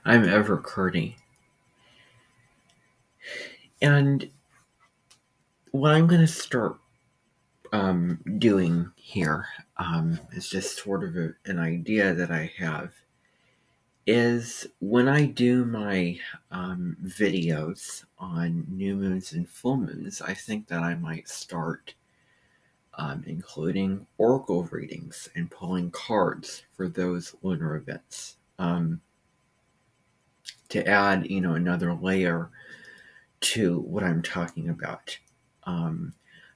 I'm ever Curdy. And what I'm going to start doing here is just sort of an idea that I have is when I do my videos on new moons and full moons, I think that I might start including oracle readings and pulling cards for those lunar events to add, another layer to what I'm talking about,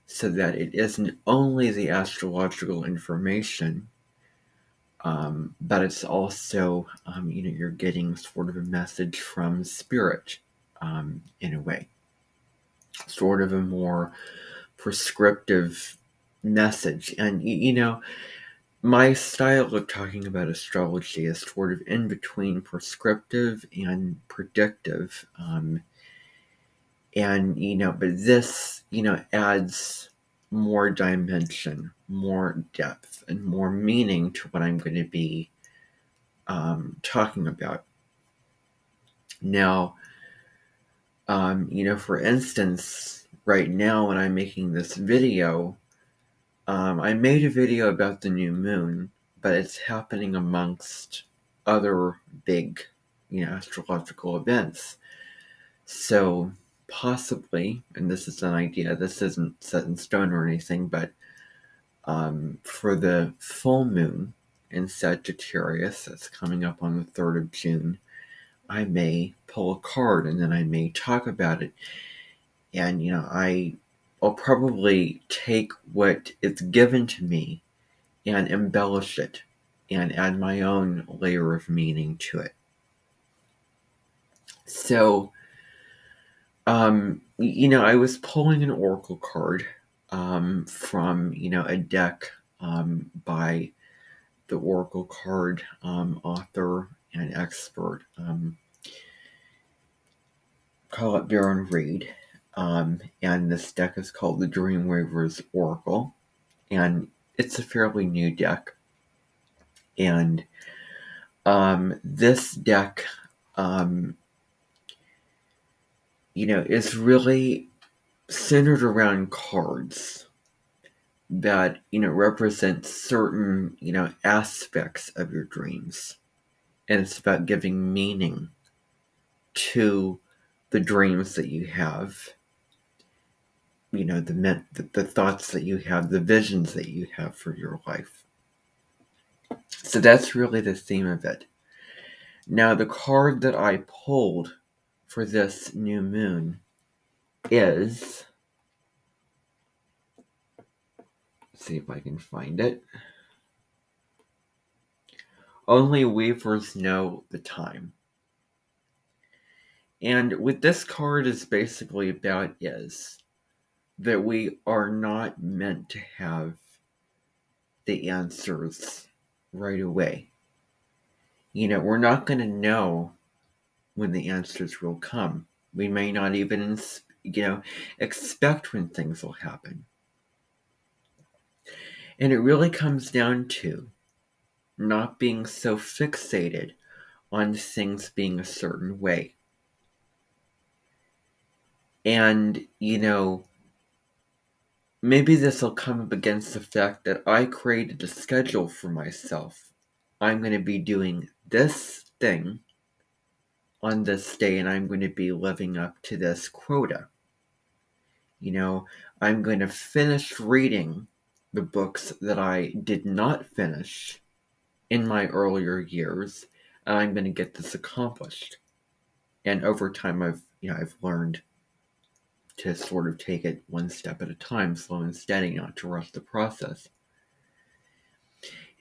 so that it isn't only the astrological information, but it's also, you're getting sort of a message from spirit, in a way, sort of a more prescriptive message. And, my style of talking about astrology is sort of in between prescriptive and predictive. And, but this, adds more dimension, more depth, and more meaning to what I'm going to be talking about. Now, for instance, right now when I'm making this video, I made a video about the new moon, but it's happening amongst other big, astrological events. So possibly, and this is an idea, this isn't set in stone or anything, but for the full moon in Sagittarius that's coming up on the 3rd of June, I may pull a card and then I may talk about it. And, I'll probably take what is given to me and embellish it and add my own layer of meaning to it. So, I was pulling an oracle card from, a deck by the oracle card author and expert, call it Baron Reed. And this deck is called the Dreamweaver's Oracle. And it's a fairly new deck. And this deck, is really centered around cards that, represent certain, aspects of your dreams. And it's about giving meaning to the dreams that you have, the thoughts that you have, the visions that you have for your life. So that's really the theme of it. Now, the card that I pulled for this new moon is, let's see if I can find it. Only Weavers Know the Time. And what this card is basically about is that we are not meant to have the answers right away. We're not going to know when the answers will come. We may not even, expect when things will happen. And it really comes down to not being so fixated on things being a certain way. And, maybe this will come up against the fact that I created a schedule for myself. I'm going to be doing this thing on this day, and I'm going to be living up to this quota. I'm going to finish reading the books that I did not finish in my earlier years, and I'm going to get this accomplished. And over time, I've learned to sort of take it one step at a time, slow and steady, not to rush the process.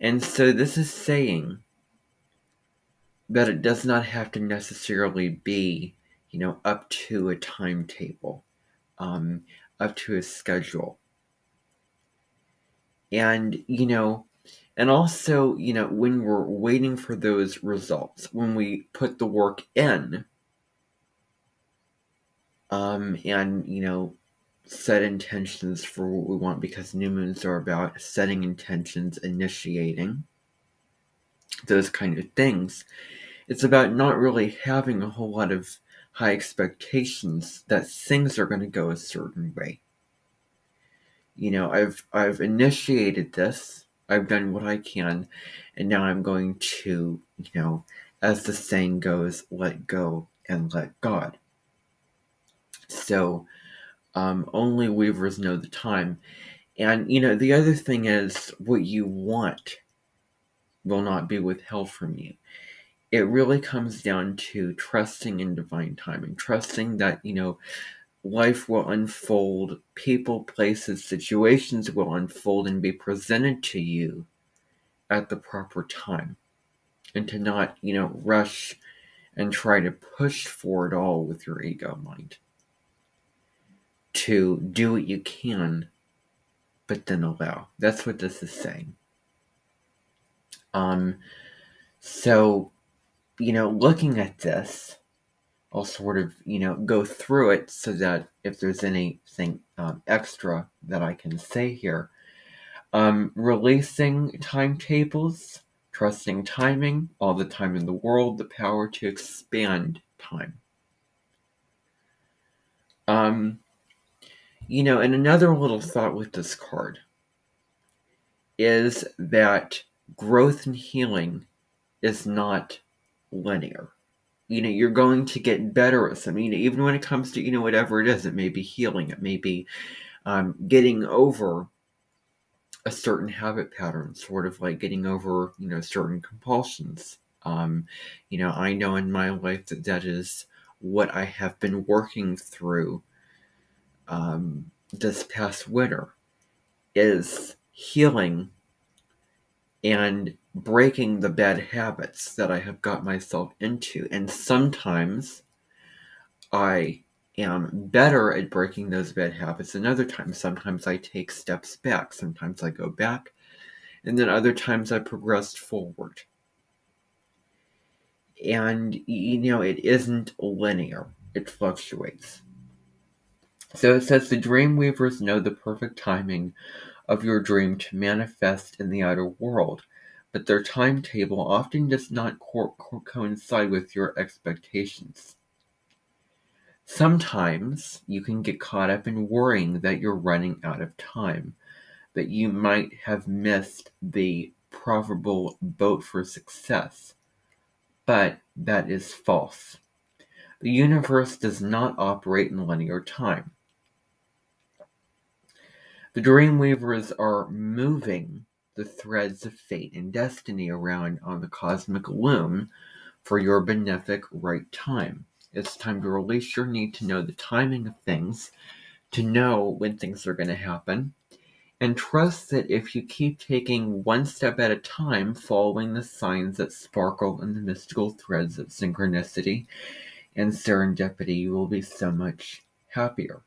And so this is saying that it does not have to necessarily be, up to a timetable, up to a schedule. And, and also, when we're waiting for those results, when we put the work in, and, set intentions for what we want, because new moons are about setting intentions, initiating, those kind of things. It's about not really having a whole lot of high expectations that things are going to go a certain way. I've initiated this. I've done what I can, and now I'm going to, as the saying goes, let go and let God. So, only weavers know the time. And, the other thing is what you want will not be withheld from you. It really comes down to trusting in divine timing, trusting that, life will unfold, people, places, situations will unfold and be presented to you at the proper time. And to not, rush and try to push for it all with your ego mind. To do what you can, but then allow. That's what this is saying. So, looking at this, I'll sort of, go through it so that if there's anything extra that I can say here. Releasing timetables, trusting timing, all the time in the world, the power to expand time. And another little thought with this card is that growth and healing is not linear. You're going to get better at something, even when it comes to, whatever it is. It may be healing. It may be getting over a certain habit pattern, sort of like getting over, certain compulsions. I know in my life that is what I have been working through this past winter, is healing and breaking the bad habits that I have got myself into. And sometimes I am better at breaking those bad habits than other times. Sometimes I take steps back. Sometimes I go back. And then other times I progressed forward. And, it isn't linear. It fluctuates. So it says the dream weavers know the perfect timing of your dream to manifest in the outer world, but their timetable often does not coincide with your expectations. Sometimes you can get caught up in worrying that you're running out of time, that you might have missed the probable boat for success, but that is false. The universe does not operate in linear time. The Dreamweavers are moving the threads of fate and destiny around on the cosmic loom for your benefic right time. It's time to release your need to know the timing of things, to know when things are going to happen, and trust that if you keep taking one step at a time, following the signs that sparkle in the mystical threads of synchronicity and serendipity, you will be so much happier.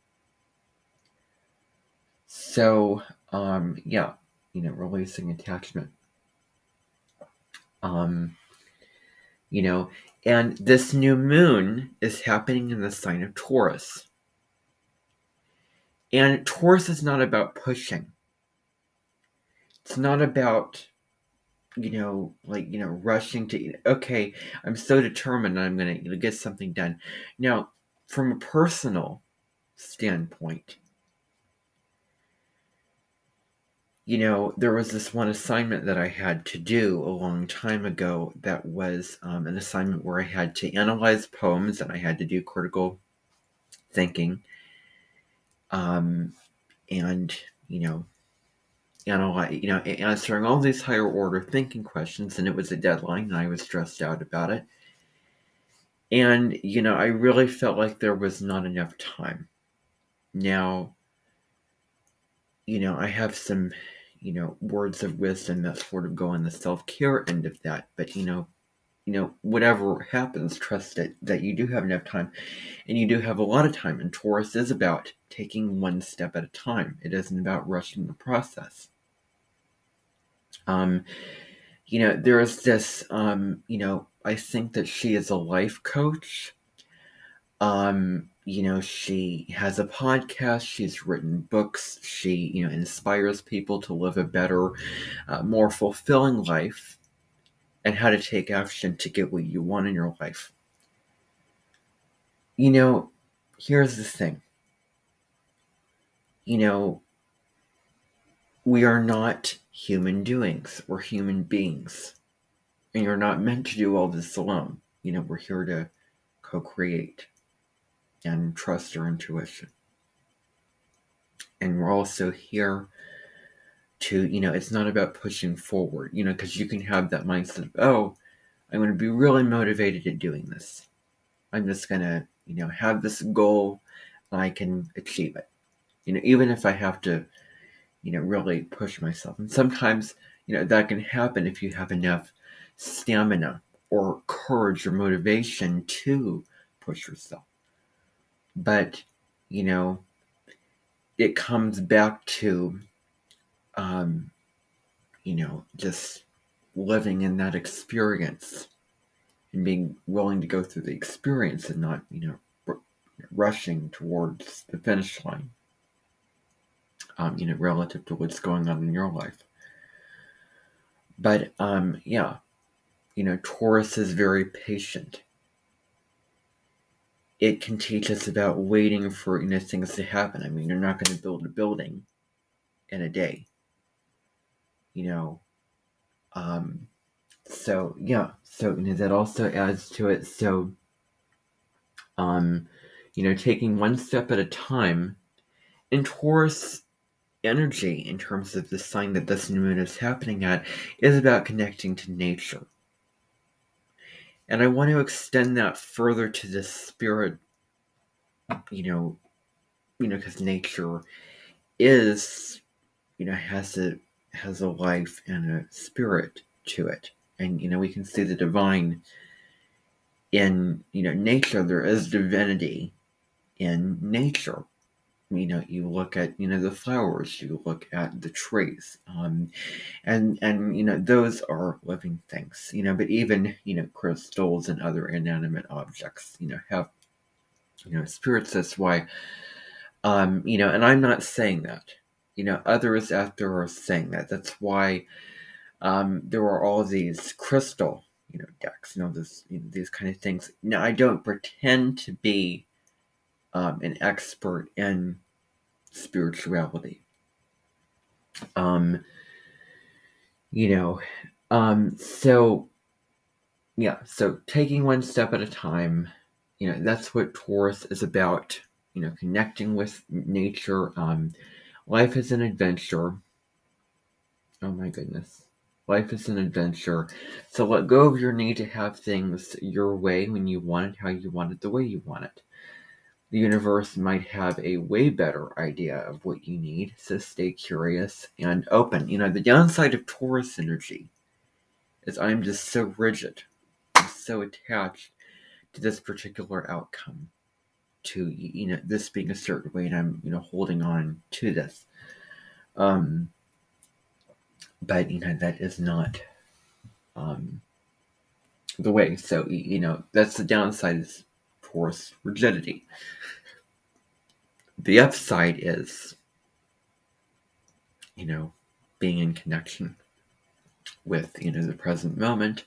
So, releasing attachment. And this new moon is happening in the sign of Taurus. And Taurus is not about pushing. It's not about, rushing to, okay, I'm so determined I'm going to get something done. Now, from a personal standpoint, there was this one assignment that I had to do a long time ago that was an assignment where I had to analyze poems and I had to do critical thinking. And, analyze, answering all these higher order thinking questions, and it was a deadline and I was stressed out about it. And, I really felt like there was not enough time. Now, I have some, words of wisdom that sort of go on the self-care end of that. But, whatever happens, trust it, that you do have enough time. And you do have a lot of time. And Taurus is about taking one step at a time. It isn't about rushing the process. There is this, I think that she is a life coach. She has a podcast, she's written books, she, inspires people to live a better, more fulfilling life. and how to take action to get what you want in your life. You know, here's the thing. You know, we are not human doings. We're human beings. And you're not meant to do all this alone. You know, we're here to co-create and trust our intuition. And we're also here to, it's not about pushing forward, because you can have that mindset of, oh, I'm going to be really motivated at doing this. I'm just going to, have this goal and I can achieve it. Even if I have to, really push myself. And sometimes, that can happen if you have enough stamina or courage or motivation to push yourself. But, it comes back to, just living in that experience and being willing to go through the experience and not, rushing towards the finish line, relative to what's going on in your life. But, Taurus is very patient. It can teach us about waiting for, things to happen. I mean, you're not going to build a building in a day, So that also adds to it. So, taking one step at a time. In Taurus energy, in terms of the sign that this new moon is happening at, is about connecting to nature. And I want to extend that further to the spirit, because nature is, has a life and a spirit to it. And, we can see the divine in, nature. There is divinity in nature. You look at, the flowers, you look at the trees, and those are living things, but even, crystals and other inanimate objects, have, spirits. That's why, and I'm not saying that, others out there are saying that. That's why, there are all these crystal, decks, these kind of things. Now, I don't pretend to be, an expert in spirituality. So taking one step at a time, that's what Taurus is about, connecting with nature. Life is an adventure. Oh my goodness. Life is an adventure. So let go of your need to have things your way when you want it, how you want it, the way you want it. The universe might have a way better idea of what you need, so stay curious and open. The downside of Taurus energy is I'm just so rigid. I'm so attached to this particular outcome, to, this being a certain way, and I'm, holding on to this. But, that is not the way. So, that's the downside, is Taurus rigidity. The upside is, being in connection with, the present moment.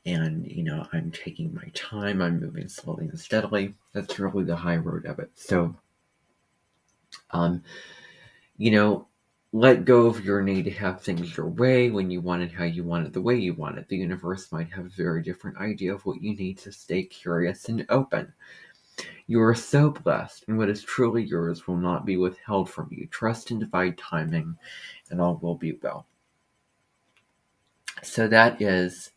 And, I'm taking my time. I'm moving slowly and steadily. That's really the high road of it. So, let go of your need to have things your way, when you want it, how you want it, the way you want it. The universe might have a very different idea of what you need, to stay curious and open. You are so blessed, and what is truly yours will not be withheld from you. Trust in divine timing, and all will be well. So that is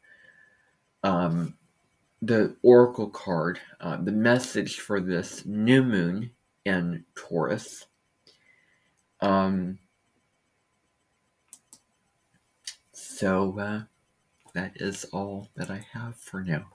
the oracle card, the message for this new moon in Taurus. So that is all that I have for now.